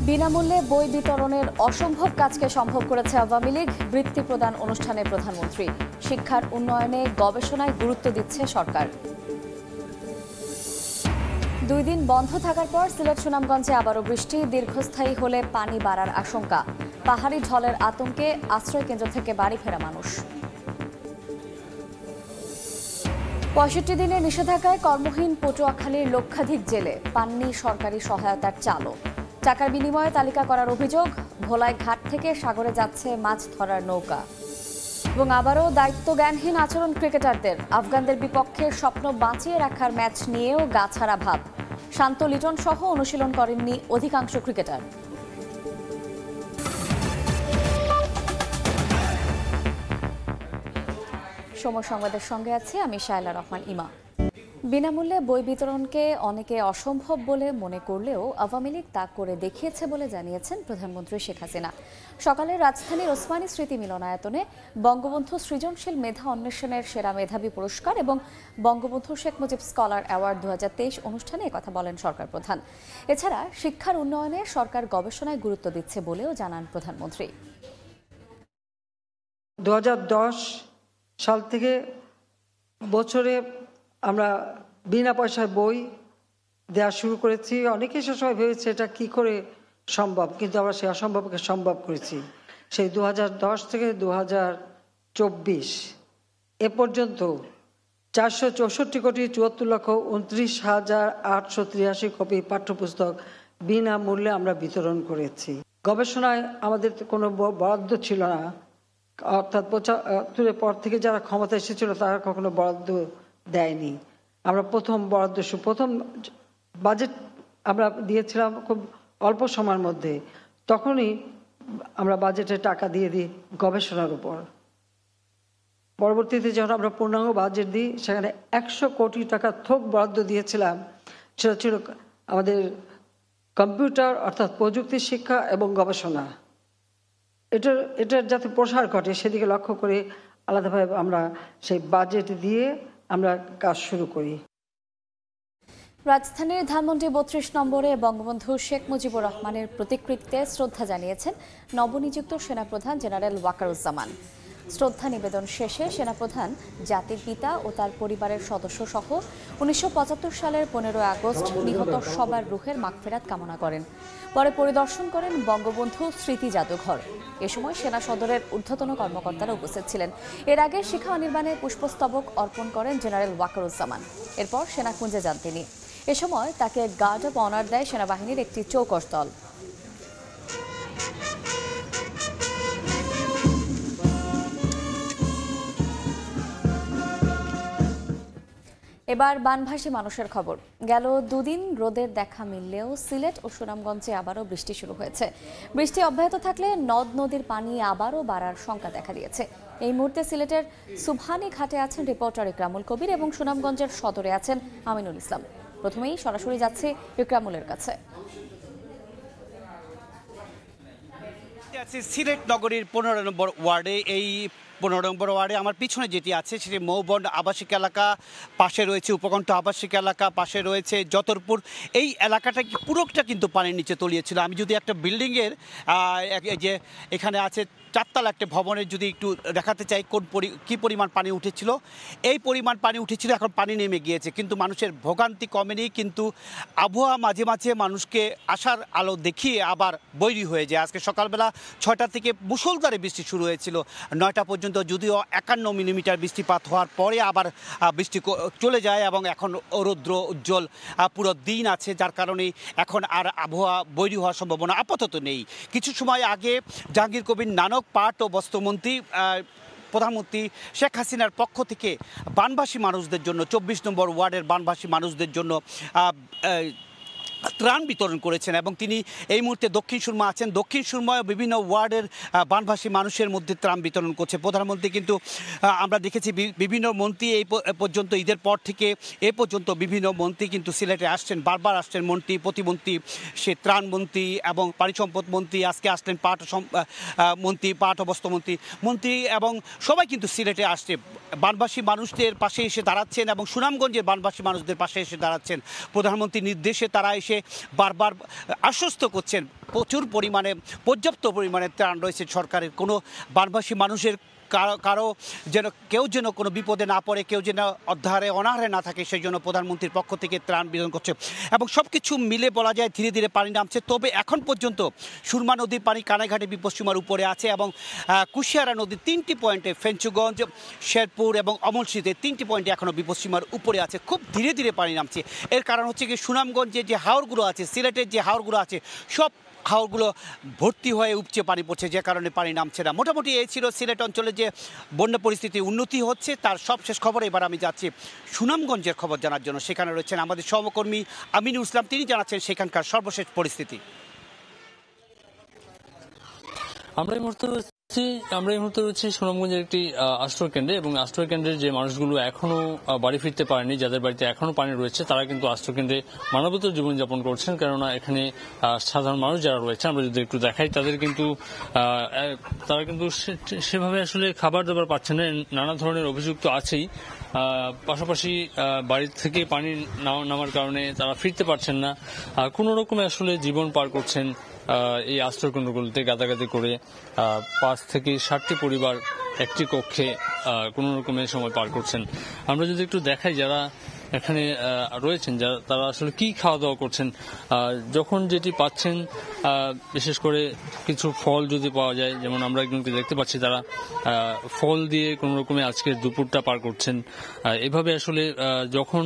বিনামূল্যে বই বিতরণের অসম্ভব কাজকে সম্ভব করেছে আওয়ামী লীগ। বৃত্তি প্রদান অনুষ্ঠানে প্রধানমন্ত্রী। শিক্ষার উন্নয়নে গবেষণায় গুরুত্ব দিচ্ছে সরকার। 2 দিন বন্ধ থাকার পর সিলেট সুনামগঞ্জে আবারও বৃষ্টি। দীর্ঘস্থায়ী হলে পানি বাড়ার আশঙ্কা। পাহাড়ি ঢলের আতঙ্কে আশ্রয় কেন্দ্র থেকে বাড়ি ফেরা মানুষ। 65 দিনে নিষেধাজ্ঞায় কর্মহীন পটুয়াখালীর লক্ষাধিক জেলে। পাননি সরকারি সহায়তার চালও। টাকার বিনিময়ে তালিকা করার অভিযোগ। ভোলায় ঘাট থেকে সাগরে যাচ্ছে মাছ ধরার নৌকা। এবং আবারও দায়িত্বজ্ঞানহীন আচরণ ক্রিকেটারদের। আফগানদের বিপক্ষে স্বপ্ন বাঁচিয়ে রাখার ম্যাচ নিয়েও গাছাড়া ভাব। শান্ত লিটন সহ অনুশীলন করেননি অধিকাংশ ক্রিকেটার। সময় সংবাদের সঙ্গে আছে আমি শায়লা রহমান ইমা। বিনামূল্যে বই বিতরণকে অনেকে অসম্ভব বলে মনে করলেও আওয়ামী লীগ তা করে দেখিয়েছে বলে জানিয়েছেন প্রধানমন্ত্রী শেখ হাসিনা। সকালে রাজধানীর ওসমানী স্মৃতি মিলনায়তনে বঙ্গবন্ধু সৃজনশীল মেধা অন্বেষণের সেরা মেধাবী পুরস্কার এবং বঙ্গবন্ধু শেখ মুজিব স্কলার অ্যাওয়ার্ড 2023 অনুষ্ঠানে একথা বলেন সরকার প্রধান। এছাড়া শিক্ষার উন্নয়নে সরকার গবেষণায় গুরুত্ব দিচ্ছে বলেও জানান প্রধানমন্ত্রী। 2010 সাল থেকে বছরে আমরা বিনা পয়সায় বই দেওয়া শুরু করেছি। অনেকেই সে সময় ভেবেছে এটা কি করে সম্ভব, কিন্তু আমরা সেই অসম্ভবকে সম্ভব করেছি। সেই 2010 থেকে 2024 এ পর্যন্ত 464,74,29,883 কপি পাঠ্যপুস্তক বিনামূল্যে আমরা বিতরণ করেছি। গবেষণায় আমাদের কোনো বরাদ্দ ছিল না, অর্থাৎ 75-এর পর থেকে যারা ক্ষমতা এসেছিল তারা কখনো বরাদ্দ দেয়নি। আমরা প্রথম বাজেট আমরা দিয়েছিলাম খুব অল্প সময়ের মধ্যে। তখনই আমরা বাজেটে টাকা দিয়ে দিই গবেষণার উপর। পরবর্তীতে যখন আমরা পূর্ণাঙ্গ বাজেট দিই সেখানে 100 কোটি টাকা থোক বরাদ্দ দিয়েছিলাম। সেটা ছিল আমাদের কম্পিউটার অর্থাৎ প্রযুক্তি শিক্ষা এবং গবেষণা। এটার যাতে প্রসার ঘটে সেদিকে লক্ষ্য করে আলাদাভাবে আমরা সেই বাজেট দিয়ে আমরা কাজ শুরু করি। রাজধানীর ধানমন্ডি 32 নম্বরে বঙ্গবন্ধু শেখ মুজিবুর রহমানের প্রতিকৃতিতে শ্রদ্ধা জানিয়েছেন নবনিযুক্ত সেনাপ্রধান জেনারেল ওয়াকারুজ্জামান। শ্রদ্ধা নিবেদন শেষে সেনাপ্রধান জাতির পিতা ও তার পরিবারের সদস্য সহ 1975 সালের 15 আগস্ট নিহত সবার রুহের মাগফিরাত কামনা করেন। পরে পরিদর্শন করেন বঙ্গবন্ধু স্মৃতি জাদুঘর। এ সময় সেনা সদরের ঊর্ধ্বতন কর্মকর্তারা উপস্থিত ছিলেন। এর আগে শিখা অনির্বাণে পুষ্পস্তবক অর্পণ করেন জেনারেল ওয়াকারুজ্জামান। এরপর সেনাকুঞ্জে যান তিনি। এ সময় তাকে গার্ড অব অনার দেয় সেনাবাহিনীর একটি চৌকস দল। এবার বানভাসী মানুষের খবর। গেল 2 দিন রোদের দেখা মিললেও সিলেট ও সুনামগঞ্জে আবারও বৃষ্টি শুরু হয়েছে। বৃষ্টি অব্যাহত থাকলে নদ নদীর পানি আবারও বাড়ার শঙ্কা দেখা দিয়েছে। এই মুহূর্তে সিলেটের সুবহানি ঘাটে আছেন রিপোর্টার ইকরামুল কবির এবং সুনামগঞ্জের সদরে আছেন আমিনুল ইসলাম। প্রথমেই সরাসরি যাচ্ছে ইকরামুলের কাছে। সিলেট নগরীর 15 নম্বর ওয়ার্ডে। এই 15 নম্বর ওয়ার্ডে আমার পিছনে যেটি আছে সেটি মৌবন্ড আবাসিক এলাকা, পাশে রয়েছে উপকণ্ঠ আবাসিক এলাকা, পাশে রয়েছে যতরপুর। এই এলাকাটা পুরোটা কিন্তু পানির নিচে তলিয়েছিল। আমি যদি একটা বিল্ডিংয়ের যে এখানে আছে 4 তলা একটা ভবনের যদি একটু দেখাতে চাই কী পরিমাণ পানি উঠেছিল, এই পরিমাণ পানি উঠেছিল, এখন পানি নেমে গিয়েছে। কিন্তু মানুষের ভোগান্তি কমেনি, কিন্তু আবহাওয়া মাঝে মাঝে মানুষকে আশার আলো দেখিয়ে আবার বৈরী হয়ে যায়। আজকে সকালবেলা 6টা থেকে মুষলধারে বৃষ্টি শুরু হয়েছিল 9টা পর্যন্ত, যদিও 51 মিলিমিটার বৃষ্টিপাত হওয়ার পরে আবার বৃষ্টি চলে যায় এবং এখন রৌদ্র উজ্জ্বল পুরো দিন আছে, যার কারণে এখন আর আবহাওয়া বৈরী হওয়ার সম্ভাবনা আপাতত নেই। কিছু সময় আগে জাহাঙ্গীর কবির নানক পাট ও বস্ত্রমন্ত্রী প্রধানমন্ত্রী শেখ হাসিনার পক্ষ থেকে বানভাসী মানুষদের জন্য 24 নম্বর ওয়ার্ডের বানভাসী মানুষদের জন্য ত্রাণ বিতরণ করেছেন এবং তিনি এই মুহূর্তে দক্ষিণ সুরমা আছেন। দক্ষিণ সুরমায় বিভিন্ন ওয়ার্ডের বানভাসী মানুষের মধ্যে ত্রাণ বিতরণ করছে প্রধানমন্ত্রী। কিন্তু আমরা দেখেছি বিভিন্ন মন্ত্রী এই পর্যন্ত ঈদের পর থেকে এ পর্যন্ত বিভিন্ন মন্ত্রী কিন্তু সিলেটে আসছেন, বারবার আসছেন। মন্ত্রী, প্রতিমন্ত্রী, সে ত্রাণমন্ত্রী এবং পানি সম্পদ মন্ত্রী, আজকে আসলেন মন্ত্রী, পাট ও বস্ত্রমন্ত্রী মন্ত্রী, এবং সবাই কিন্তু সিলেটে আসছে। বানভাসী মানুষদের পাশে এসে দাঁড়াচ্ছেন এবং সুনামগঞ্জের বানভাসী মানুষদের পাশে এসে দাঁড়াচ্ছেন। প্রধানমন্ত্রীর নির্দেশে তারা এসে এসে বারবার আশ্বস্ত করছেন প্রচুর পরিমাণে পর্যাপ্ত পরিমাণে ত্রাণ রয়েছে সরকারের, কোনো বানভাসী মানুষের কারো কেউ যেন কোনো বিপদে না পড়ে, কেউ যেন অধ্যাহারে অনাহারে না থাকে, সেই জন্য প্রধানমন্ত্রীর পক্ষ থেকে ত্রাণ বিতরণ করছে। এবং সব কিছু মিলে বলা যায় ধীরে ধীরে পানি নামছে। তবে এখন পর্যন্ত সুরমা নদীর পানি কানাইঘাটে বিপদসীমার উপরে আছে এবং কুশিয়ারা নদীর 3টি পয়েন্টে, ফেঞ্চুগঞ্জ, শেরপুর এবং অমলসিতে 3টি পয়েন্টে এখনও বিপদসীমার উপরে আছে। খুব ধীরে ধীরে পানি নামছে। এর কারণ হচ্ছে কি, সুনামগঞ্জে যে হাওরগুলো আছে, সিলেটের যে হাওরগুলো আছে, সব হাওরগুলো ভর্তি হয়ে উপচে পানি পড়ছে, যে কারণে পানি নামছে না। মোটামুটি এই ছিল সিলেট অঞ্চলে যে বন্যা পরিস্থিতি উন্নতি হচ্ছে তার সবশেষ খবর। এবার আমি যাচ্ছি সুনামগঞ্জের খবর জানার জন্য। সেখানে রয়েছেন আমাদের সহকর্মী আমিনুল ইসলাম, তিনি জানাচ্ছেন সেখানকার সর্বশেষ পরিস্থিতি। আমরা এই মুহূর্তে রয়েছি সুনামগঞ্জের একটি আশ্রয় কেন্দ্রে, এবং আশ্রয় কেন্দ্রের যে মানুষগুলো এখনো বাড়ি ফিরতে পারেনি, যাদের বাড়িতে এখনো পানি রয়েছে, তারা কিন্তু আশ্রয় কেন্দ্রে মানবত জীবনযাপন করছেন। কেননা এখানে সাধারণ মানুষ যারা রয়েছে, আমরা যদি একটু দেখাই, তারা কিন্তু সেভাবে আসলে খাবার দাবার পাচ্ছে না। নানা ধরনের অভিযোগ তো আছেই, পাশাপাশি বাড়ি থেকে পানি নামার কারণে তারা ফিরতে পারছেন না। কোনো রকমে আসলে জীবন পার করছেন এই আশ্রয়কেন্দ্রগুলোতে গাদাগাদি করে। 5 থেকে 7টি পরিবার একটি কক্ষে কোনো রকমের সময় পার করছেন। আমরা যদি একটু দেখাই যারা এখানে রয়েছেন, তারা আসলে কি খাওয়া দাওয়া করছেন, যখন যেটি পাচ্ছেন, বিশেষ করে কিছু ফল যদি পাওয়া যায়, যেমন আমরা একজনকে দেখতে পাচ্ছি, তারা ফল দিয়ে কোনো রকমে আজকের দুপুরটা পার করছেন। এভাবে আসলে যখন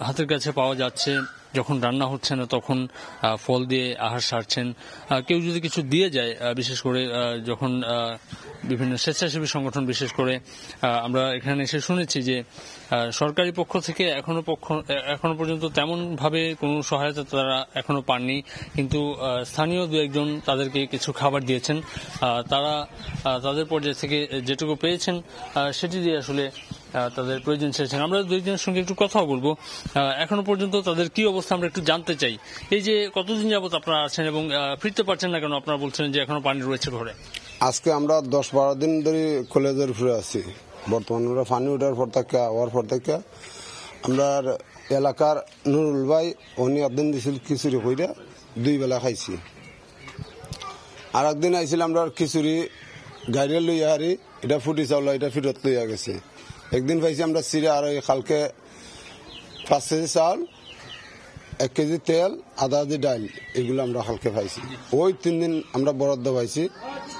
হাতের কাছে পাওয়া যাচ্ছে, যখন রান্না হচ্ছে না, তখন ফল দিয়ে আহার সারছেন। কেউ যদি কিছু দিয়ে যায়, বিশেষ করে যখন বিভিন্ন স্বেচ্ছাসেবী সংগঠন, বিশেষ করে আমরা এখানে এসে শুনেছি যে সরকারি পক্ষ থেকে এখনো পর্যন্ত তেমন ভাবে কোনো সহায়তা তারা এখনো পাননি, কিন্তু স্থানীয় দু একজন তাদেরকে কিছু খাবার দিয়েছেন। তারা তাদের পর্যায় থেকে যেটুকু পেয়েছেন সেটি দিয়ে আসলে তাদের প্রয়োজন ছেড়েছেন। আমরা দুইজনের সঙ্গে একটু কথা বলবো। এখনো পর্যন্ত তাদের কি অবস্থা আমরা একটু জানতে চাই। এই যে কতদিন যাবত আপনারা আছেন এবং ফিরতে পারছেন না কেন? আপনারা বলছেন যে এখনো পানি রয়েছে ঘরে। আজকে আমরা 10-12 দিন ধরে কলেজের ফিরে আছি। বর্তমানে আমরা পানি ওঠার পর থেকে আমরা এলাকার নুরুল ভাই উনি একদিন দিছিল খিচুড়ি কইরা 2 বেলা খাইছি। আর একদিন আইছিল আমরা খিচুড়ি গাড়িয়ে লইয়া হারি, এটা ফুটি চাউল, এটা ফিরত লইয়া গেছে। একদিন পাইছি আমরা চিরা, আর কালকে 5 কেজি চাউল, 1 কেজি তেল, আধা কেজি ডাল, এগুলো আমরা কালকে পাইছি। ওই 3 দিন আমরা বরাদ্দ পাইছি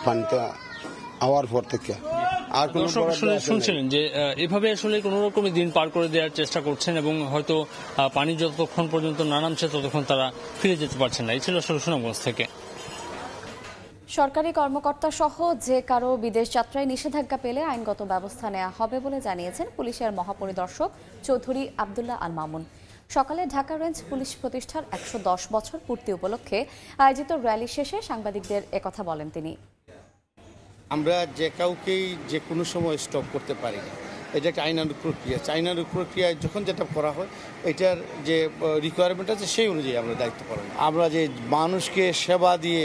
পানিটা আওয়ার পর থেকে। আর কোন শুনছিলেন যে এভাবে আসলে কোন রকমের দিন পার করে দেওয়ার চেষ্টা করছেন, এবং হয়তো পানি যতক্ষণ পর্যন্ত না নামছে ততক্ষণ তারা ফিরে যেতে পারছেন না। এই ছিল আসলে সুনামগঞ্জ থেকে। সরকারি কর্মকর্তা সহ যে কারো বিদেশ যাত্রায় নিষেধাজ্ঞা পেলে আইনগত ব্যবস্থা নেওয়া হবে বলে জানিয়েছেন পুলিশের মহাপরিদর্শক চৌধুরী আব্দুল্লাহ আল মামুন। সকালে ঢাকা রেঞ্জ পুলিশ প্রতিষ্ঠার 110 বছর পূর্তি উপলক্ষে আয়োজিত র্যালি শেষে সাংবাদিকদের একথা বলেন তিনি। আমরা যে কাউকেই যে কোনো সময় স্টপ করতে পারি না, এটা একটা আইনানুগ প্রক্রিয়া। আইনানুগ প্রক্রিয়ায় যখন যেটা করা হয়, এটার যে রিকোয়ারমেন্ট আছে সেই অনুযায়ী আমরা দায়িত্ব পালন। আমরা যে মানুষকে সেবা দিয়ে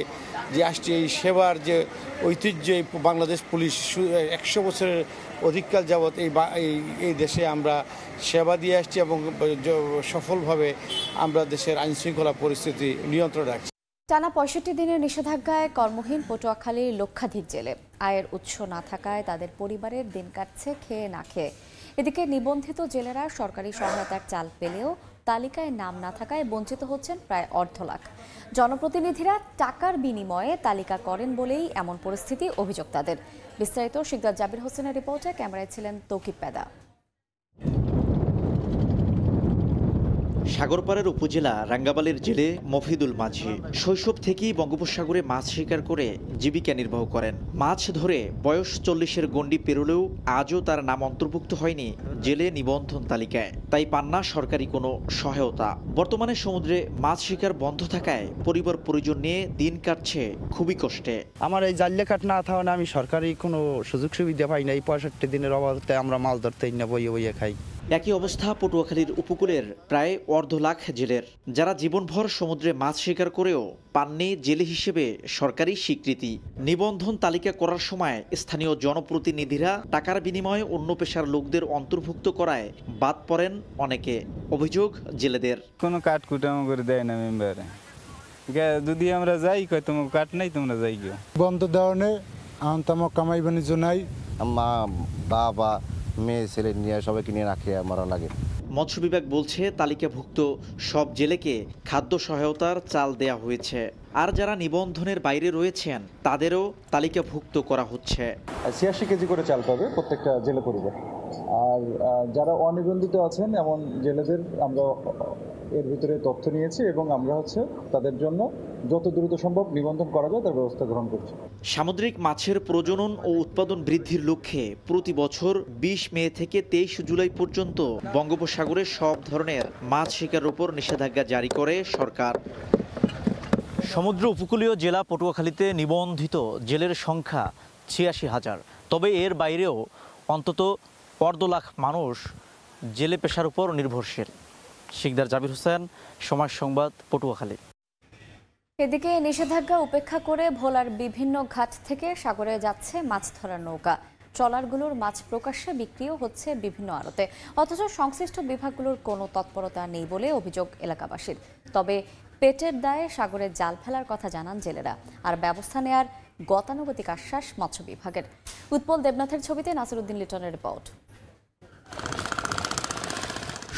যে আসছি, এই সেবার যে ঐতিহ্য, বাংলাদেশ পুলিশ 100 বছরের অধিককাল যাবৎ এই দেশে আমরা সেবা দিয়ে আসছি, এবং সফলভাবে আমরা দেশের আইনশৃঙ্খলা পরিস্থিতি নিয়ন্ত্রণ রাখছি। টানা 65 দিনের নিষেধাজ্ঞায় কর্মহীন পটুয়াখালীর লক্ষাধিক জেলে। আয়ের উৎস না থাকায় তাদের পরিবারের দিন কাটছে খেয়ে না খেয়ে। এদিকে নিবন্ধিত জেলেরা সরকারি সহায়তার চাল পেলেও তালিকায় নাম না থাকায় বঞ্চিত হচ্ছেন প্রায় 1.5 লাখ। জনপ্রতিনিধিরা টাকার বিনিময়ে তালিকা করেন বলেই এমন পরিস্থিতি, অভিযোগ তাদের। বিস্তারিত শিকদার জাবির হোসেনের রিপোর্টে, ক্যামেরায় ছিলেন তৌকিব পেদা। সাগরপাড়ের উপজেলা রাঙ্গাবালির জেলে মফিদুল মাঝি শৈশব থেকেই বঙ্গোপসাগরে মাছ শিকার করে জীবিকা নির্বাহ করেন। মাছ ধরে বয়স 40-এর গণ্ডি পেরোলেও আজও তার নাম অন্তর্ভুক্ত হয়নি জেলে নিবন্ধন তালিকায়, তাই পান না সরকারি কোনো সহায়তা। বর্তমানে সমুদ্রে মাছ শিকার বন্ধ থাকায় পরিবার পরিজন নিয়ে দিন কাটছে খুবই কষ্টে। আমার এই জাল্লে কাট না থাকা আমি সরকারি কোনো সুযোগ সুবিধা পাই না। এই 65 দিনের অভাবে আমরা মাছ ধরতে না, বইয়ে বইয়ে খাই। একই অবস্থা পটুয়াখালীর উপকূলের প্রায় 1.5 লাখ জেলের, যারা জীবনভর সমুদ্রে মাছ শিকার করেও পাননি জেলে হিসেবে সরকারি স্বীকৃতি। নিবন্ধন তালিকা করার সময় স্থানীয় জনপ্রতিনিধিরা টাকার বিনিময়ে অন্য পেশার লোকদের অন্তর্ভুক্ত করায় বাদ পড়েন অনেকে। অভিযোগ জেলেদের, কোনো কাঠ কুটামো করে দেয় না মেম্বারে, যদি আমরা যাই কয় তোমার কাঠ নাই, তোমরা যাই গিয়ে বন্ধ দেওয়া নেই, তামাক কামাই বাণিজ্য নাই, মা বাবা মেয়ে ছেলে নিয়ে সবাইকে নিয়ে রাখে মারা লাগে। মৎস্য বিভাগ বলছে তালিকাভুক্ত সব জেলেকে খাদ্য সহায়তার চাল দেয়া হয়েছে, আর যারা নিবন্ধনের বাইরে রয়েছেন তাদেরও তালিকাভুক্ত করা হচ্ছে। 86 কেজি করে চাল পাবে প্রত্যেকটা জেলে পরিবার। আর যারা অনিবন্ধিত আছেন এমন জেলেদের আমরা এর ভিতরে তথ্য নিয়েছি এবং আমরা তাদের জন্য যত দ্রুত সম্ভব নিবন্ধন করা যায় তার ব্যবস্থা গ্রহণ করছি। সামুদ্রিক মাছের প্রজনন ও উৎপাদন বৃদ্ধির লক্ষ্যে প্রতি বছর 20 মে থেকে 23 জুলাই পর্যন্ত বঙ্গোপসাগরে সব ধরনের মাছ শিকারের উপর নিষেধাজ্ঞা জারি করে সরকার। সমুদ্র উপকূলীয় জেলা পটুয়াখালীতে নিবন্ধিত জেলের সংখ্যা 86,000। তবে এর বাইরেও অন্তত 1.5 লাখ মানুষ জেলে পেশার উপর নির্ভরশীল। শিকদার জাবির হোসেন, সময় সংবাদ, পটুয়াখালী। এদিকে নিষেধাজ্ঞা উপেক্ষা করে ভোলার বিভিন্ন ঘাট থেকে সাগরে যাচ্ছে মাছ ধরার নৌকা। ট্রলারগুলোর মাছ প্রকাশ্যে বিক্রিও হচ্ছে বিভিন্ন আড়তে, অথচ সংশ্লিষ্ট বিভাগগুলোর কোনো তৎপরতা নেই বলে অভিযোগ এলাকাবাসীর। তবে পেটের দায়ে সাগরে জাল ফেলার কথা জানান জেলেরা, আর ব্যবস্থা নেয়ার গতানুগতিক আশ্বাস মৎস্য বিভাগের। উৎপল দেবনাথের ছবিতে নাসিরউদ্দিন লিটনের রিপোর্ট।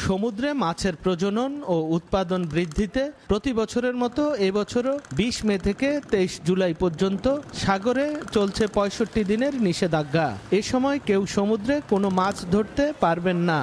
সমুদ্রে মাছের প্রজনন ও উৎপাদন বৃদ্ধিতে প্রতি বছরের মতো এবছরও 20 মে থেকে 23 জুলাই পর্যন্ত সাগরে চলছে 65 দিনের নিষেধাজ্ঞা। এ সময় কেউ সমুদ্রে কোনো মাছ ধরতে পারবেন না।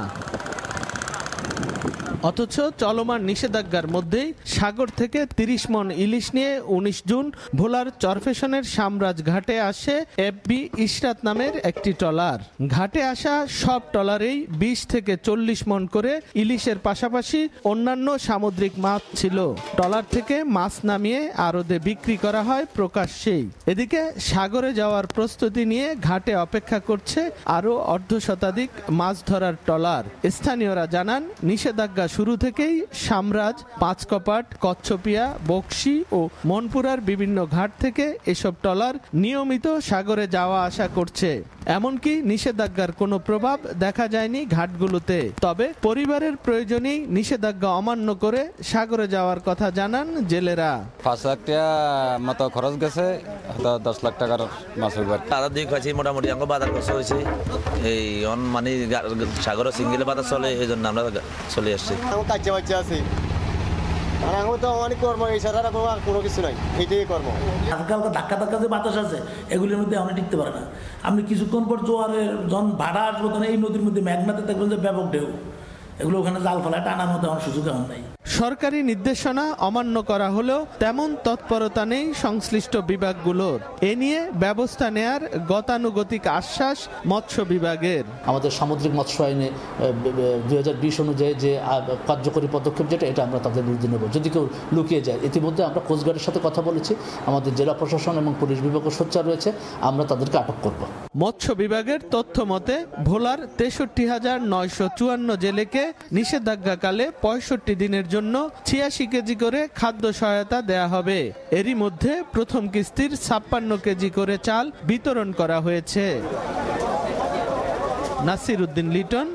অথচ চলমান নিষেধাজ্ঞার মধ্যেই সাগর থেকে 30 মণ ইলিশ নিয়ে 19 জুন ভোলার চরফেশনের সামরাজ ঘাটে আসে এফবি ইশরাত নামের একটি ট্রলার। ঘাটে আসা সব ট্রলারেই 20 থেকে 40 মণ করে ইলিশের পাশাপাশি অন্যান্য সামুদ্রিক মাছ ছিল। ট্রলার থেকে মাছ নামিয়ে আড়তে বিক্রি করা হয় প্রকাশ্যেই। এদিকে সাগরে যাওয়ার প্রস্তুতি নিয়ে ঘাটে অপেক্ষা করছে আরও অর্ধশতাধিক মাছ ধরার ট্রলার। স্থানীয়রা জানান, নিষেধাজ্ঞা শুরু থেকেই সামরাজ, পাঁচকপাট, কচ্ছপিয়া, বকশী ও মনপুরার বিভিন্ন ঘাট থেকে এসব ট্রলার নিয়মিত সাগরে যাওয়া আসা করছে। এমনকি নিষেধাজ্ঞার কোনো প্রভাব দেখা যায়নি ঘাটগুলোতে। তবে পরিবারের প্রয়োজনেই নিষেধাজ্ঞা অমান্য করে সাগরে যাওয়ার কথা জানান জেলেরা। 5 লাখ টাকা মতো খরচ গেছে, 10 লাখ টাকার মাছ হইবার। তারা দিক হয়েছে মোটামুটি আমার বাজার খরচ হয়েছে, এই মানে সাগর সিঙ্গেলে বাজার চলে, এই জন্য আমরা চলে আসছি। কাজে বাচ্চা আছে, আর আমি তো অনেক কর্ম, এই ছাড়া কোনো কিছু নাই, এটাই কর্ম। হালকা ধাক্কা ধাক্কা যে বাতাস আছে এগুলির মধ্যে আমরা টিকতে পারে না। আপনি কিছুক্ষণ পর জোয়ারের যখন ভাড়া আসবো তখন এই নদীর মধ্যে মেঘনাতে দেখবেন যে ব্যাপক ঢেউ, এগুলো ওখানে জাল ফেলা টানার মতো আমার সুযোগ এখন নাই। সরকারি নির্দেশনা অমান্য করা হলেও তেমন তৎপরতা নেই সংশ্লিষ্ট বিভাগগুলোর। এ নিয়ে ব্যবস্থা নেয়ার গতানুগতিক আশ্বাস মৎস্য বিভাগের। আমাদের সামুদ্রিক মৎস্য আইনে 2020 অনুযায়ী যে কার্যকরী পদক্ষেপ যেটা, এটা আমরা তাদের বিরুদ্ধে নেব যদি কেউ লুকিয়ে যায়। ইতিমধ্যে আমরা কোস্টগার্ডের সাথে কথা বলেছি, আমাদের জেলা প্রশাসন এবং পুলিশ বিভাগও সোচ্চার রয়েছে, আমরা তাদেরকে আটক করব। মৎস্য বিভাগের তথ্য মতে ভোলার 63,954 জেলেকে নিষেধাজ্ঞাকালে 65 দিনের জন্য 86 কেজি করে খাদ্য সহায়তা দেয়া হবে। এরই মধ্যে প্রথম কিস্তির 56 কেজি করে চাল বিতরণ করা হয়েছে। নাসিরউদ্দিন লিটন,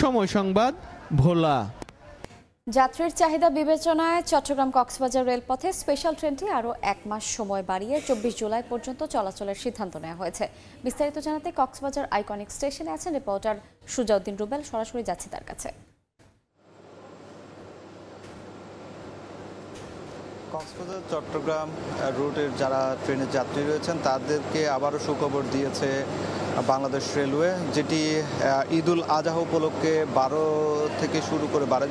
সময় সংবাদ, ভোলা। যাত্রীর চাহিদা বিবেচনায় চট্টগ্রাম কক্সবাজার রেলপথে স্পেশাল ট্রেনটি আরও 1 মাস সময় বাড়িয়ে 24 জুলাই পর্যন্ত চলাচলের সিদ্ধান্ত নেওয়া হয়েছে। বিস্তারিত জানাতে কক্সবাজার আইকনিক স্টেশনে আছেন রিপোর্টার সুজাউদ্দিন রুবেল। সরাসরি যাচ্ছি তার কাছে। কক্সবাজার চট্টগ্রাম রুটের যারা ট্রেনের যাত্রী রয়েছেন তাদেরকে আবারও সুখবর দিয়েছে বাংলাদেশ রেলওয়ে, যেটি ঈদুল আজহা উপলক্ষে 12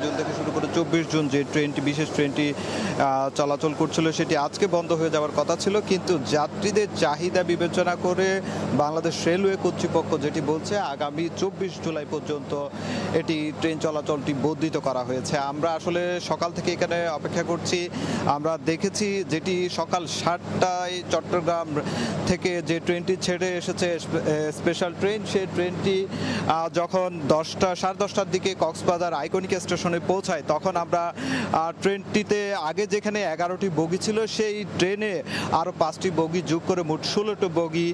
জুন থেকে শুরু করে 24 জুন যে ট্রেনটি, বিশেষ ট্রেনটি চলাচল করছিল, সেটি আজকে বন্ধ হয়ে যাওয়ার কথা ছিল। কিন্তু যাত্রীদের চাহিদা বিবেচনা করে বাংলাদেশ রেলওয়ে কর্তৃপক্ষ যেটি বলছে, আগামী 24 জুলাই পর্যন্ত এটি ট্রেন চলাচলটি বর্ধিত করা হয়েছে। আমরা আসলে সকাল থেকে এখানে অপেক্ষা করছি। আমরা দেখেছি যেটি সকাল 7টায় চট্টগ্রাম থেকে যে ট্রেনটি ছেড়ে এসেছে স্পেশাল ট্রেন, সেই ট্রেনটি যখন 10টার দিকে কক্সবাজার আইকনিক স্টেশনে পৌঁছায়, তখন আমরা ট্রেনটিতে আগে যেখানে 11টি বগি ছিল সেই ট্রেনে আরও 5টি বগি যোগ করে মোট 16টি বগি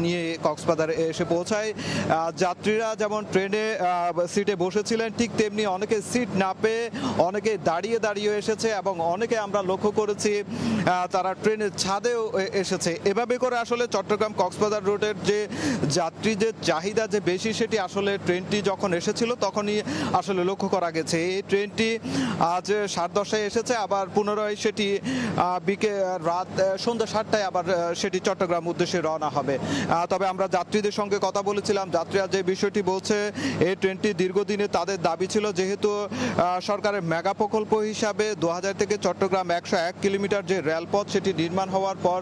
নিয়ে কক্সবাজারে এসে পৌঁছায়। যাত্রীরা যেমন ট্রেনে সিটে বসেছিলেন, ঠিক তেমনি অনেকে সিট না পেয়ে অনেকে দাঁড়িয়ে এসেছে এবং অনেকে আমরা লক্ষ্য করেছি তারা ট্রেনের ছাদেও এসেছে। এভাবে করে আসলে চট্টগ্রাম কক্সবাজার রুটের যে যাত্রীদের চাহিদা যে বেশি, সেটি আসলে ট্রেনটি যখন এসেছিল তখনই আসলে লক্ষ্য করা গেছে। এই ট্রেনটি আজ 10:30 এসেছে, আবার পুনরায় সেটি সন্ধ্যা 7টায় আবার সেটি চট্টগ্রাম উদ্দেশ্যে রওনা হবে। তবে আমরা যাত্রীদের সঙ্গে কথা বলেছিলাম, যাত্রীরা যে বিষয়টি বলছে, এই ট্রেনটি দীর্ঘদিনে তাদের দাবি ছিল, যেহেতু সরকারের মেগা প্রকল্প হিসাবে 2000 থেকে চট্টগ্রাম 101 কিলোমিটার যে রেলপথ সেটি নির্মাণ হওয়ার পর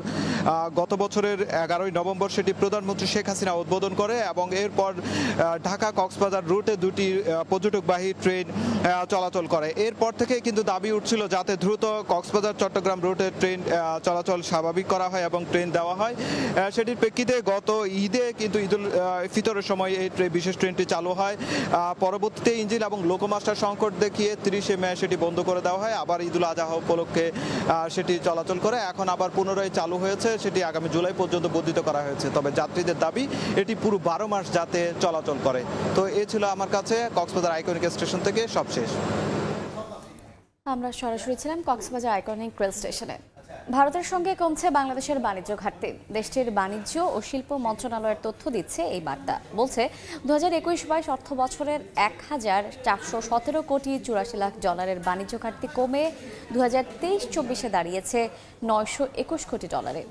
গত বছরের 11ই নভেম্বর সেটি প্রধানমন্ত্রী শেখ হাসিনা উদ্বোধন করে এবং এরপর ঢাকা কক্সবাজার রুটে 2টি পর্যটকবাহী ট্রেন চলাচল করে। এরপর থেকে কিন্তু দাবি উঠছিল যাতে দ্রুত কক্সবাজার চট্টগ্রাম রুটে ট্রেন চলাচল স্বাভাবিক করা হয় এবং ট্রেন দেওয়া হয়। সেটির প্রেক্ষিতে গত ঈদে কিন্তু ঈদুল ফিতরের সময় এই বিশেষ ট্রেনটি চালু হয়। পরবর্তীতে ইঞ্জিন এবং লোকোমাস্টার সংকট দেখিয়ে 30শে মে সেটি বন্ধ করে দেওয়া হয়, আবার ঈদুল আজহা উপলক্ষে সেটি চলাচল করে। এখন আবার পুনরায় চালু হয়েছে, সেটি আগামী জুলাই পর্যন্ত বর্ধিত করা হয়েছে। তবে যাত্রীদের দাবি এটি পুরো 12 মাস যাতে চলাচল করে। তো এ ছিল আমার কাছে কক্সবাজার আইকনিক স্টেশন থেকে সবশেষ। আমরা সরাসরি ছিলাম কক্সবাজার আইকনিক রেল স্টেশনে। ভারতের সঙ্গে কমছে বাংলাদেশের বাণিজ্য ঘাটতি। দেশটির বাণিজ্য ও শিল্প মন্ত্রণালয়ের তথ্য দিচ্ছে এই বার্তা। বলছে 2021-22 অর্থ বছরের 1417 কোটি 84 লাখ ডলারের বাণিজ্য ঘাটতি কমে 2023-24-এ দাঁড়িয়েছে 921 কোটি ডলারে।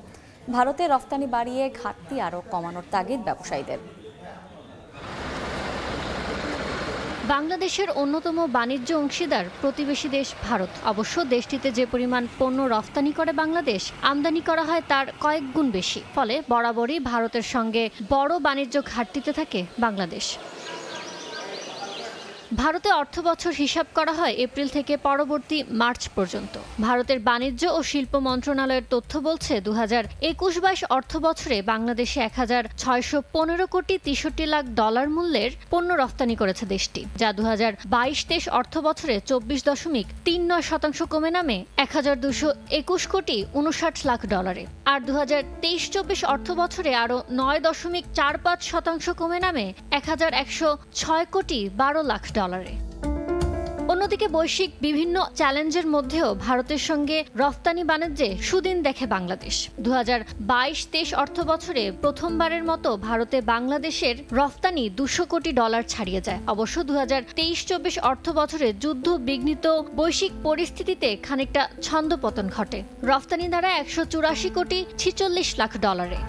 ভারতে রফতানি বাড়িয়ে ঘাটতি আরও কমানোর তাগিদ ব্যবসায়ীদের। বাংলাদেশের অন্যতম বাণিজ্য অংশীদার প্রতিবেশী দেশ ভারত। অবশ্য দেশটিতে যে পরিমাণ পণ্য রফতানি করে বাংলাদেশ, আমদানি করা হয় তার কয়েক গুণ বেশি। ফলে বরাবরই ভারতের সঙ্গে বড় বাণিজ্য ঘাটতিতে থাকে বাংলাদেশ। ভারতে অর্থবছর হিসাব করা হয় এপ্রিল থেকে পরবর্তী মার্চ পর্যন্ত। ভারতের বাণিজ্য ও শিল্প মন্ত্রণালয়ের তথ্য বলছে 2021-22 অর্থ বছরে বাংলাদেশে 1615 কোটি 63 লাখ ডলার মূল্যের পণ্য রফতানি করেছে দেশটি, যা 2022-23 অর্থ বছরে 24.39% কমে নামে 1221 কোটি 59 লাখ ডলারে। আর 2023-24 অর্থ বছরে আরও 9.45% কমে নামে 1106 কোটি 12 লাখ ডলারে। অন্যদিকে বৈশ্বিক বিভিন্ন চ্যালেঞ্জের মধ্যেও ভারতের সঙ্গে রফতানি বাণিজ্যে সুদিন দেখে বাংলাদেশ। 2022-23 অর্থ বছরে প্রথমবারের মতো ভারতে বাংলাদেশের রফতানি 200 কোটি ডলার ছাড়িয়ে যায়। অবশ্য 2023-24 অর্থ বছরে যুদ্ধ বিঘ্নিত বৈশ্বিক পরিস্থিতিতে খানিকটা ছন্দপতন ঘটে। রফতানি দ্বারা 184 কোটি 46 লাখ ডলারে।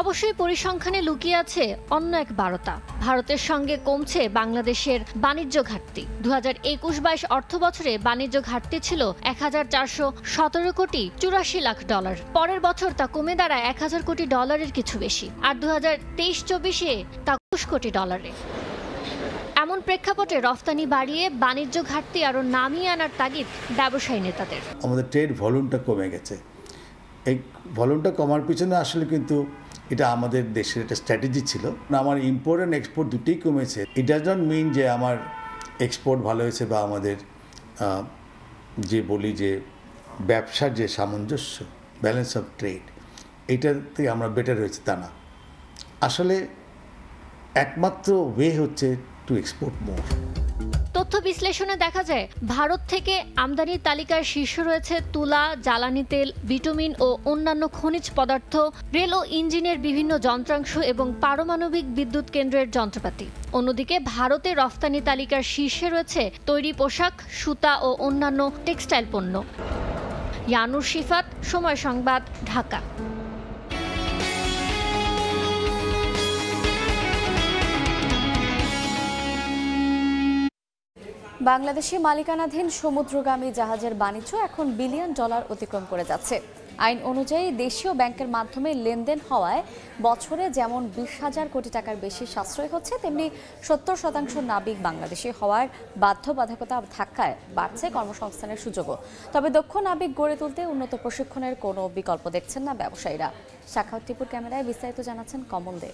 অবশ্যই পরিসংখ্যানে লুকিয়ে আছে অন্য এক বার্তা। ভারতের সঙ্গে কমছে বাংলাদেশের বাণিজ্য ঘাটতি। 2021-22 অর্থ বছরে বাণিজ্য ঘাটতি ছিল 1417 কোটি 84 লাখ ডলার। পরের বছর তা কমে দাঁড়ায় 1000 কোটি ডলারের কিছু বেশি। আর 2023-24-এ তা 20 কোটি ডলারে। এমন প্রেক্ষাপটে রফতানি বাড়িয়ে বাণিজ্য ঘাটতি আরও নামিয়ে আনার তাগিদ ব্যবসায়ী নেতাদের। আমাদের ট্রেড ভলিউমটা কমে গেছে। এই ভলিউমটা কমার পিছনে আসলে কিন্তু এটা আমাদের দেশের একটা স্ট্র্যাটেজি ছিল। আমার ইম্পোর্ট অ্যান্ড এক্সপোর্ট দুটোই কমেছে। ইট ডাজ নট মিন যে আমার এক্সপোর্ট ভালো হয়েছে বা আমাদের যে বলি যে ব্যবসার যে সামঞ্জস্য, ব্যালেন্স অফ ট্রেড, এইটাতে আমরা বেটার হয়েছে তা না। আসলে একমাত্র ওয়ে হচ্ছে টু এক্সপোর্ট মোর। তথ্য বিশ্লেষণে দেখা যায় ভারত থেকে আমদানির তালিকার শীর্ষে রয়েছে তুলা, জ্বালানি তেল, ভিটামিন ও অন্যান্য খনিজ পদার্থ, রেল ও ইঞ্জিনের বিভিন্ন যন্ত্রাংশ এবং পারমাণবিক বিদ্যুৎ কেন্দ্রের যন্ত্রপাতি। অন্যদিকে ভারতের রফতানি তালিকার শীর্ষে রয়েছে তৈরি পোশাক, সুতা ও অন্যান্য টেক্সটাইল পণ্য। ইয়ানুর শিফাত, সময় সংবাদ, ঢাকা। বাংলাদেশি মালিকানাধীন সমুদ্রগামী জাহাজের বাণিজ্য এখন $1 বিলিয়ন অতিক্রম করে যাচ্ছে। আইন অনুযায়ী দেশীয় ব্যাংকের মাধ্যমে লেনদেন হওয়ায় বছরে যেমন 20,000 কোটি টাকার বেশি সাশ্রয় হচ্ছে, তেমনি 70% নাবিক বাংলাদেশি হওয়ার বাধ্যবাধকতা ধাক্কায় বাড়ছে কর্মসংস্থানের সুযোগও। তবে দক্ষ নাবিক গড়ে তুলতে উন্নত প্রশিক্ষণের কোনো বিকল্প দেখছেন না ব্যবসায়ীরা। সাখাওয়াত টিপুর ক্যামেরায় বিস্তারিত জানাচ্ছেন কমল দে।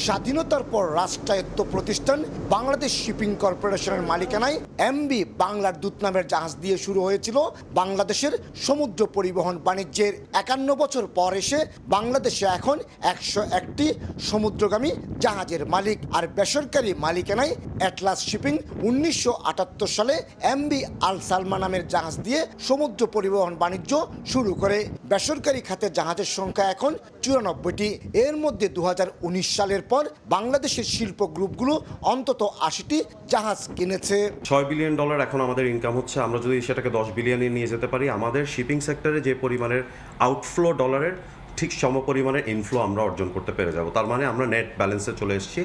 স্বাধীনতার পর রাষ্ট্রায়ত্ত প্রতিষ্ঠান বাংলাদেশ শিপিং কর্পোরেশনের মালিকানায় এমবি বাংলার দূত নামের জাহাজ দিয়ে শুরু হয়েছিল বাংলাদেশের সমুদ্র পরিবহন বাণিজ্যের 51 বছর পর এসে বাংলাদেশে এখন 101টি সমুদ্রগামী জাহাজের মালিক। আর বেসরকারি মালিকানায় অ্যাটলাস শিপিং 1978 সালে এমবি আল সালমা নামের জাহাজ দিয়ে সমুদ্র পরিবহন বাণিজ্য শুরু করে। বেসরকারি খাতে জাহাজের সংখ্যা এখন 94টি। এর মধ্যে 2019 সালের পর বাংলাদেশের শিল্প গ্রুপগুলো অন্তত 80টি জাহাজ কিনেছে। $6 বিলিয়ন এখন আমাদের ইনকাম হচ্ছে। আমরা যদি সেটাকে 10 বিলিয়নে নিয়ে যেতে পারি, আমাদের শিপিং সেক্টরে যে পরিমাণের আউটফ্লো ডলারের ঠিক সমপরিমাণের ইনফ্লো আমরা অর্জন করতে পেরে যাব। তার মানে আমরা নেট ব্যালেন্সে চলে এসেছি।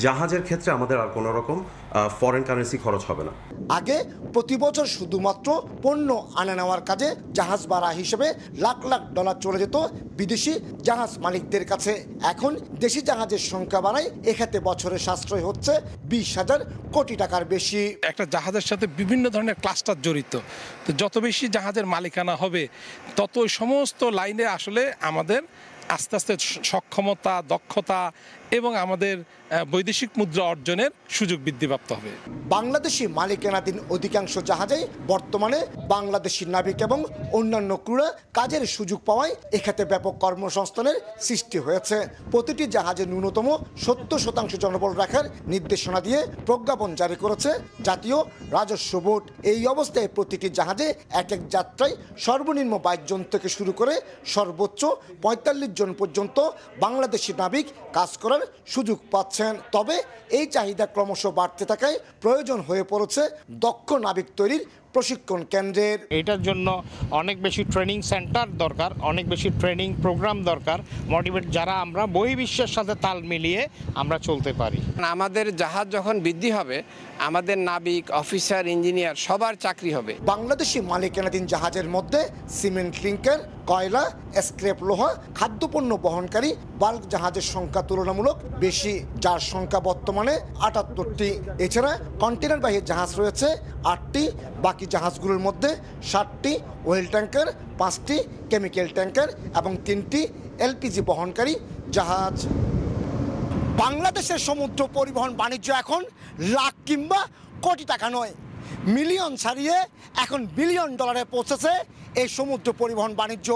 জাহাজের ক্ষেত্রে আমাদের আর কোনো রকম ফরেন কারেন্সি খরচ হবে না। আগে প্রতি বছর শুধুমাত্র পণ্য আনা নেওয়ার কাজে জাহাজ ভাড়া হিসেবে লাখ লাখ ডলার চলে যেত বিদেশি জাহাজ মালিকদের কাছে। এখন দেশি জাহাজের সংখ্যা বাড়ায় এক্ষেত্রে বছরে সাশ্রয় হচ্ছে 20,000 কোটি টাকার বেশি। একটা জাহাজের সাথে বিভিন্ন ধরনের ক্লাস্টার জড়িত, তো যত বেশি জাহাজের মালিকানা হবে তত সমস্ত লাইনে আসলে আমাদের আস্তে আস্তে সক্ষমতা, দক্ষতা এবং আমাদের বৈদেশিক মুদ্রা অর্জনের সুযোগ বৃদ্ধিপ্রাপ্ত হবে। বাংলাদেশি মালিকানাধীন অধিকাংশ জাহাজেই বর্তমানে বাংলাদেশি নাবিক এবং অন্যান্য ক্রুরা কাজের সুযোগ পাওয়ায় এক্ষেত্রে ব্যাপক কর্মসংস্থানের সৃষ্টি হয়েছে। প্রতিটি জাহাজে ন্যূনতম 70% জনবল রাখার নির্দেশনা দিয়ে প্রজ্ঞাপন জারি করেছে জাতীয় রাজস্ব বোর্ড। এই অবস্থায় প্রতিটি জাহাজে এক এক যাত্রায় সর্বনিম্ন 22 জন থেকে শুরু করে সর্বোচ্চ 45 জন পর্যন্ত বাংলাদেশি নাবিক কাজ করার সুযোগ পাচ্ছেন। তবে এই চাহিদা ক্রমশ বাড়তে থাকায় প্রয়োজন হয়ে পড়েছে দক্ষ নাবিক তৈরির প্রশিক্ষণ কেন্দ্রের। এটার জন্য অনেক বেশি ট্রেনিং সেন্টার দরকার, অনেক বেশি ট্রেনিং প্রোগ্রাম দরকার, মোটিভেট যারা আমরা বহির্বিশ্বের সাথে তাল মিলিয়ে আমরা চলতে পারি। আমাদের জাহাজ যখন বৃদ্ধি হবে, আমাদের নাবিক, অফিসার, ইঞ্জিনিয়ার সবার চাকরি হবে। বাংলাদেশি মালিকানাধীন জাহাজের মধ্যে সিমেন্ট ক্লিংকার, কয়লা, স্ক্র্যাপ লোহা, খাদ্যপণ্য বহনকারী বাল্ক জাহাজের সংখ্যা তুলনামূলক বেশি, যার সংখ্যা বর্তমানে 78টি। এছাড়া কন্টেনারবাহী জাহাজ রয়েছে 8টি। বাকি জাহাজগুলোর মধ্যে 7টি ওয়েল ট্যাঙ্কার, 5টি কেমিক্যাল ট্যাঙ্কার এবং 3টি এলপিজি বহনকারী জাহাজ। বাংলাদেশের সমুদ্র পরিবহন বাণিজ্য এখন লাখ কিংবা কোটি টাকা নয়, মিলিয়ন ছাড়িয়ে এখন $1 বিলিয়ন পৌঁছেছে এই সমুদ্র পরিবহন বাণিজ্য।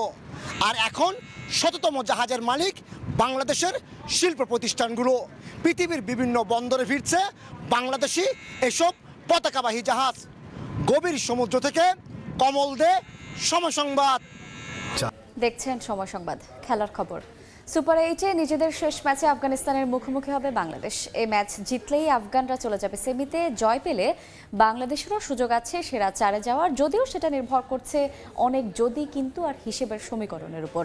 আর এখন 100তম জাহাজের মালিক বাংলাদেশের শিল্প প্রতিষ্ঠানগুলো। পৃথিবীর বিভিন্ন বন্দরে ফিরছে বাংলাদেশি এসব পতাকাবাহী জাহাজ। গভীর সমুদ্র থেকে কমল দে, সময় সংবাদ। দেখছেন সময় সংবাদ। খেলার খবর। সুপার 8-এ নিজেদের শেষ ম্যাচে আফগানিস্তানের মুখোমুখি হবে বাংলাদেশ। এই ম্যাচ জিতলেই আফগানরা চলে যাবে সেমিতে। জয় পেলে বাংলাদেশেরও সুযোগ আছে সেরা 4-এ যাওয়ার, যদিও সেটা নির্ভর করছে অনেক যদি কিন্তু আর হিসেবের সমীকরণের উপর।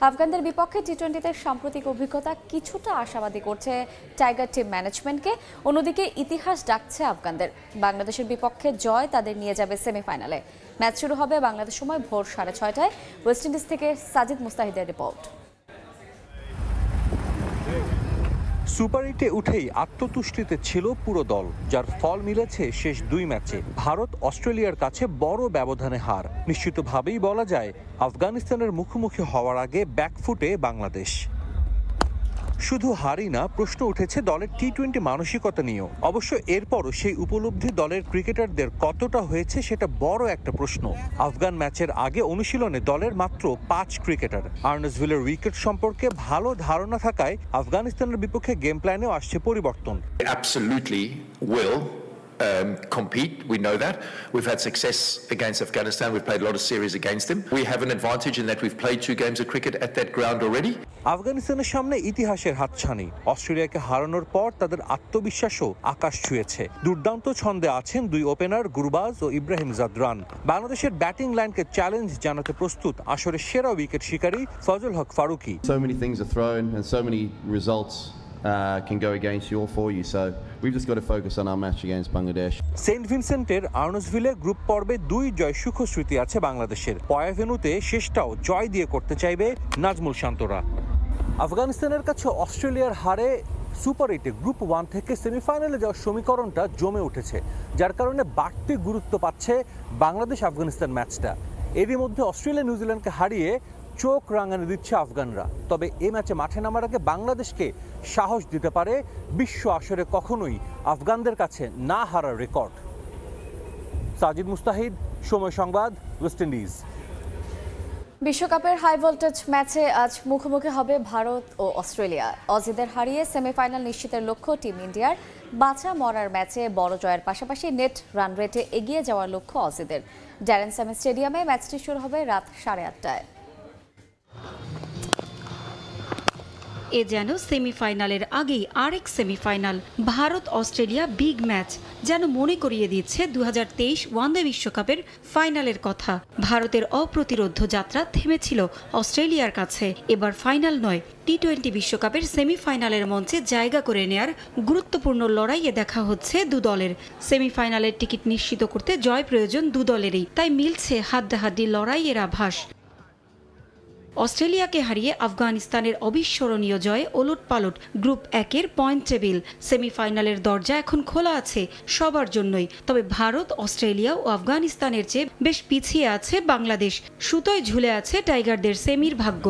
আফগানদের বিপক্ষে টি-20তে সাম্প্রতিক অভিজ্ঞতা কিছুটা আশাবাদী করছে টাইগার টিম ম্যানেজমেন্টকে। অন্যদিকে ইতিহাস ডাকছে আফগানদের। বাংলাদেশের বিপক্ষে জয় তাদের নিয়ে যাবে সেমিফাইনালে। ম্যাচ শুরু হবে বাংলাদেশ সময় ভোর 6:30টায়। ওয়েস্ট ইন্ডিজ থেকে সাজিদ মুস্তাহিদের রিপোর্ট। সুপার 8-এ উঠেই আত্মতুষ্টিতে ছিল পুরো দল, যার ফল মিলেছে শেষ 2 ম্যাচে। ভারত অস্ট্রেলিয়ার কাছে বড় ব্যবধানে হার। নিশ্চিতভাবেই বলা যায় আফগানিস্তানের মুখোমুখি হওয়ার আগে ব্যাকফুটে বাংলাদেশ। শুধু হারই না, প্রশ্ন উঠেছে দলের টি-20 মানসিকতা নিয়েও। অবশ্য এরপরও সেই উপলব্ধি দলের ক্রিকেটারদের কতটা হয়েছে সেটা বড় একটা প্রশ্ন। আফগান ম্যাচের আগে অনুশীলনে দলের মাত্র 5 ক্রিকেটার। আর্নেসভিলের উইকেট সম্পর্কে ভালো ধারণা থাকায় আফগানিস্তানের বিপক্ষে গেম প্ল্যানেও আসছে পরিবর্তন। Compete, we know that. We've had success against Afghanistan. We've played a lot of series against them. We have an advantage in that we've played 2 games of cricket at that ground already. আফগানিস্তানের সামনে ইতিহাসের হাতছানি। অস্ট্রেলিয়াকে হারানোর পর তাদের আত্মবিশ্বাসও আকাশ ছুঁয়েছে। দুর্দান্ত ছন্দে আছেন 2 ওপেনার গুরবাজ ও ইব্রাহিম জাদরান। বাংলাদেশের ব্যাটিং লাইনকে চ্যালেঞ্জ জানাতে প্রস্তুত আসরের সেরা উইকেট শিকারী ফজল হক Faruqui. So many things are thrown and so many results can go against you or for you. So we've just got to focus on our match against Bangladesh. Saint ভিনসেন্টের আর্নসভিলে group পর্বে 2 জয় সুখস্মৃতি আছে বাংলাদেশের। পয়াভেনুতে শেষটাও জয় দিয়ে করতে চাইবে নাজমুল শান্তরা। আফগানিস্তানের কাছে অস্ট্রেলিয়ার হারে সুপার 8-এ গ্রুপ 1 থেকে সেমিফাইনালে যাওয়ার সমীকরণটা জমে উঠেছে, যার কারণে বাড়তি গুরুত্ব পাচ্ছে বাংলাদেশ আফগানিস্তান ম্যাচটা। এরই মধ্যে অস্ট্রেলিয়া নিউজিল্যান্ডকে হারিয়ে চোখ রাঙানি দিচ্ছে আফগানরা। তবে এই ম্যাচে মাঠে নামার আগে বাংলাদেশকে সাহস দিতে পারে বিশ্ব আসরে কখনোই আফগানদের কাছে না হারার রেকর্ড। সাজিদ মুস্তাহিদ, সময় সংবাদ, ওয়েস্ট ইন্ডিজ। বিশ্বকাপের হাই ভোল্টেজ ম্যাচে আজ মুখোমুখি হবে ভারত ও অস্ট্রেলিয়া। অজিদের হারিয়ে সেমিফাইনাল নিশ্চিতের লক্ষ্য টিম ইন্ডিয়ার। বাঁচা মরার ম্যাচে বড় জয়ের পাশাপাশি নেট রান রেটে এগিয়ে যাওয়ার লক্ষ্য অজিদের। ড্যারেন স্যামি স্টেডিয়ামে ম্যাচটি শুরু হবে রাত 8:30টায়। এ যেন সেমিফাইনালের আগেই আরেক semifinal. Bharat Australia big match যেন মনে করিয়ে দিচ্ছে 2023 ওয়ানডে বিশ্বকাপের ফাইনালের কথা। ভারতের অপ্রতিরোধ্য যাত্রা থেমেছিল অস্ট্রেলিয়ার কাছে। এবার ফাইনাল নয়, টি-20 বিশ্বকাপের সেমিফাইনালের মঞ্চে জায়গা করে নেয়ার গুরুত্বপূর্ণ লড়াইয়ে দেখা হচ্ছে দু দলের। সেমিফাইনালের টিকিট নিশ্চিত করতে জয় প্রয়োজন দু দলেরই, তাই মিলছে হাড্ডাহাড্ডি লড়াইয়ের আভাস। অস্ট্রেলিয়াকে হারিয়ে আফগানিস্তানের অবিস্মরণীয় জয়ে ওলটপালট গ্রুপ 1-এর পয়েন্ট টেবিল। সেমিফাইনালের দরজা এখন খোলা আছে সবার জন্যই। তবে ভারত, অস্ট্রেলিয়া ও আফগানিস্তানের চেয়ে বেশ পিছিয়ে আছে বাংলাদেশ। সুতোয় ঝুলে আছে টাইগারদের সেমির ভাগ্য।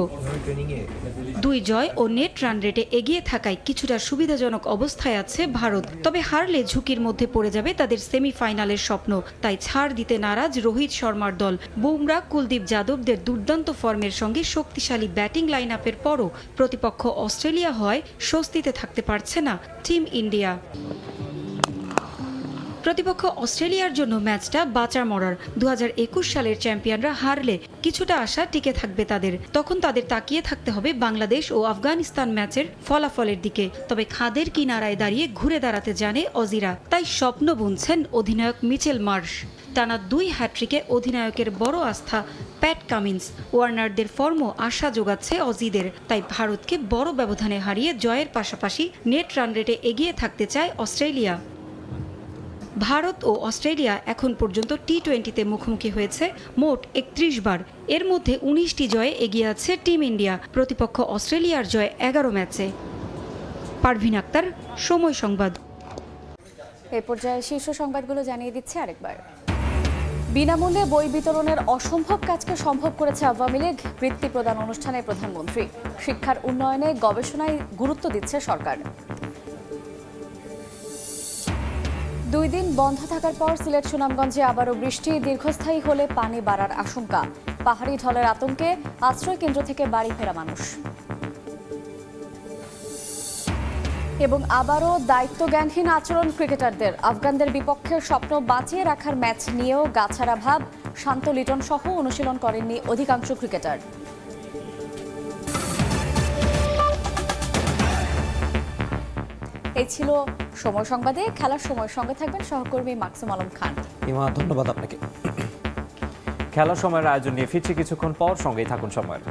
2 জয় ও নেট রান রেটে এগিয়ে থাকায় কিছুটা সুবিধাজনক অবস্থায় আছে ভারত। তবে হারলে ঝুঁকির মধ্যে পড়ে যাবে তাদের সেমিফাইনালের স্বপ্ন। তাই ছাড় দিতে নারাজ রোহিত শর্মার দল। বুমরা, কুলদীপ যাদবদের দুর্দান্ত ফর্মের সঙ্গে শক্তিশালী ব্যাটিং লাইন আপের পরও প্রতিপক্ষ অস্ট্রেলিয়া হয় স্বস্তিতে থাকতে পারছে না টিম ইন্ডিয়া। প্রতিপক্ষ অস্ট্রেলিয়ার জন্য ম্যাচটা বাঁচার মরার। 2021 সালের চ্যাম্পিয়নরা হারলে কিছুটা আশা টিকে থাকবে তাদের। তখন তাদের তাকিয়ে থাকতে হবে বাংলাদেশ ও আফগানিস্তান ম্যাচের ফলাফলের দিকে। তবে খাদের কিনারায় দাঁড়িয়ে ঘুরে দাঁড়াতে জানে অজিরা, তাই স্বপ্ন বুনছেন অধিনায়ক মিচেল মার্শ। টানা 2 হ্যাট্রিকে অধিনায়কের বড় আস্থা প্যাট কামিন্স। ওয়ার্নারদের ফর্মও আশা যোগাচ্ছে অজিদের। তাই ভারতকে বড় ব্যবধানে হারিয়ে জয়ের পাশাপাশি নেট রান রেটে এগিয়ে থাকতে চায় অস্ট্রেলিয়া। ভারত ও অস্ট্রেলিয়া এখন পর্যন্ত টি-20তে মুখোমুখি হয়েছে মোট 31 বার। এর মধ্যে 19টি জয়ে এগিয়ে আছে টিম ইন্ডিয়া। প্রতিপক্ষ অস্ট্রেলিয়ার জয় 11 ম্যাচে। পারভিন আক্তার, সময় সংবাদ। এই পর্যায়ে শীর্ষ সংবাদগুলো জানিয়ে দিচ্ছে আরেকবার। বিনামূল্যে বই বিতরণের অসম্ভব কাজকে সম্ভব করেছে আওয়ামী লীগ। বৃত্তি প্রদান অনুষ্ঠানে প্রধানমন্ত্রী। শিক্ষার উন্নয়নে গবেষণায় গুরুত্ব দিচ্ছে সরকার। 2 দিন বন্ধ থাকার পর সিলেট সুনামগঞ্জে আবারও বৃষ্টি। দীর্ঘস্থায়ী হলে পানি বাড়ার আশঙ্কা। পাহাড়ি ঢলের আতঙ্কে আশ্রয় কেন্দ্র থেকে বাড়ি ফেরা মানুষ। এবং আবারও দায়িত্বজ্ঞানহীন আচরণ ক্রিকেটারদের। আফগানদের বিপক্ষে স্বপ্ন বাঁচিয়ে রাখার ম্যাচ নিয়েও গাছাড়া ভাব। শান্ত লিটন সহ অনুশীলন করেননি অধিকাংশ ক্রিকেটার। এই ছিল সময় সংবাদে। খেলার সময় সঙ্গে থাকবেন সহকর্মী মাকসুম আলম খান। ইমা, ধন্যবাদ আপনাকে। খেলার সময়ের আয়োজন নিয়ে ফিরছি কিছুক্ষণ পর, সঙ্গেই থাকুন সময়ের।